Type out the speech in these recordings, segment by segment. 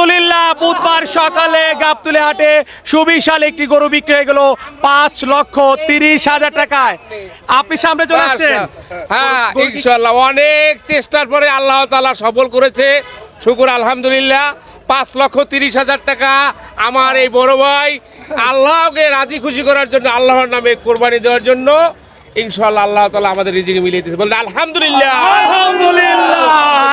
আলহামদুলিল্লাহ, বুধবার সকালে গাবতলী হাটে সুবিশাল একটি গরু বিক্রি হয়ে গেল 5,30,000 টাকায়। আপনি সামনে চলে আসছেন। হ্যাঁ, ইনশাআল্লাহ অনেক চেষ্টার পরে আল্লাহ তাআলা সফল করেছে, শুকুর আলহামদুলিল্লাহ। 5,30,000 টাকা আমার এই বড় ভাই আল্লাহকে রাজি খুশি করার জন্য, আল্লাহর নামে কোরবানি দেওয়ার জন্য ইনশাআল্লাহ আল্লাহ তাআলা আমাদের রিজিকে মিলিয়ে দিয়েছে, বলতে আলহামদুলিল্লাহ। আলহামদুলিল্লাহ,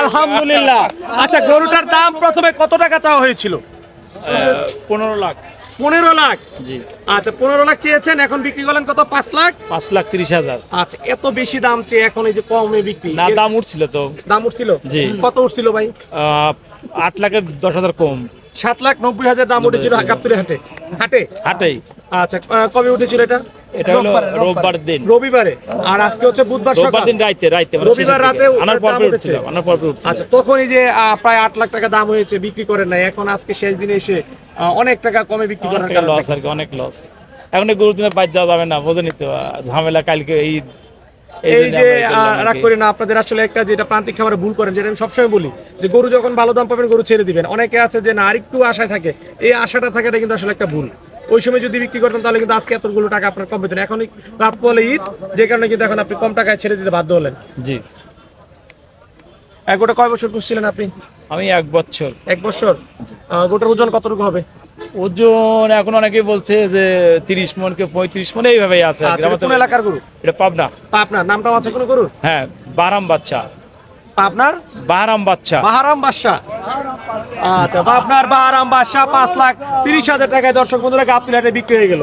আলহামদুলিল্লাহ। আচ্ছা, গরুটার দাম প্রথমে কত টাকা চাওয়া হয়েছিল? 15 লাখ। 15 লাখ। জি। আচ্ছা, 15 লাখ চেয়েছেন, এখন বিক্রি করলেন কত? 5 লাখ। 5,30,000। আচ্ছা, এত বেশি দাম চেয়ে এখন এই যে কমে বিক্রি, না, দাম উঠছিল তো। দাম উঠছিল? জি। কত উঠছিল ভাই? 8 লাখের 10,000 কম। 7,90,000 দাম উঠেছিল গাবতলী হাটে। হাটেই। আচ্ছা, কবে উঠেছিল এটা? এটা হলো রোববার দিন। রবিবারে। আর আজকে হচ্ছে বুধবার রোববার সকাল। দিন রাইতে মানে রবিবার রাতে আনার পর দাম উঠেছে। উঠছিল। আচ্ছা, তখন এই যে প্রায় 8 লাখ টাকা দাম হয়েছে, বিক্রি করেন নাই, এখন আজকে শেষ দিনে এসে অনেক টাকা কমে বিক্রি করেন। লস আর কি, অনেক লস। এখন এই গরু দিনে বাইর যাওয়া যাবে না, বোঝেনি তো ঝামেলা কালকে এই এই যে রাগ করি না, আপনাদের আসলে একটা যেটা প্রান্তিক খামারে ভুল করেন, যেটা আমি সবসময় বলি, যে গরু যখন ভালো দাম পাবেন গরু ছেড়ে দিবেন। অনেকে আছে যে না, আরেকটু আশায় থাকে, এই আশাটা থাকাটা কিন্তু আসলে একটা ভুল। ওই সময় যদি বিক্রি করতেন তাহলে কিন্তু আজকে এতগুলো টাকা আপনার কম পেতেন। এখন রাত পলে ঈদ, যে কারণে কিন্তু এখন আপনি কম টাকায় ছেড়ে দিতে বাধ্য হলেন। জি। গোটা কয় বছর পুষছিলেন আপনি? আমি 1 বছর। 1 বছর। গোটার ওজন কতটুকু হবে? ওজন এখন অনেকে বলছে যে 30 মন কে 35 মন এইভাবেই আছে। আচ্ছা, কোন এলাকার গরু? এটা পাবনা। আপনার নামটা আছে কোনো গরুর? হ্যাঁ, বাহারাম বাচ্চা। আপনার বাহারাম বাচ্চা। বাহারাম বাদশা। আচ্ছা, আপনার বাহারাম বাদশা 5,30,000 টাকায় দর্শক বন্ধুরা গাবতলী হাটে বিক্রি হয়ে গেল।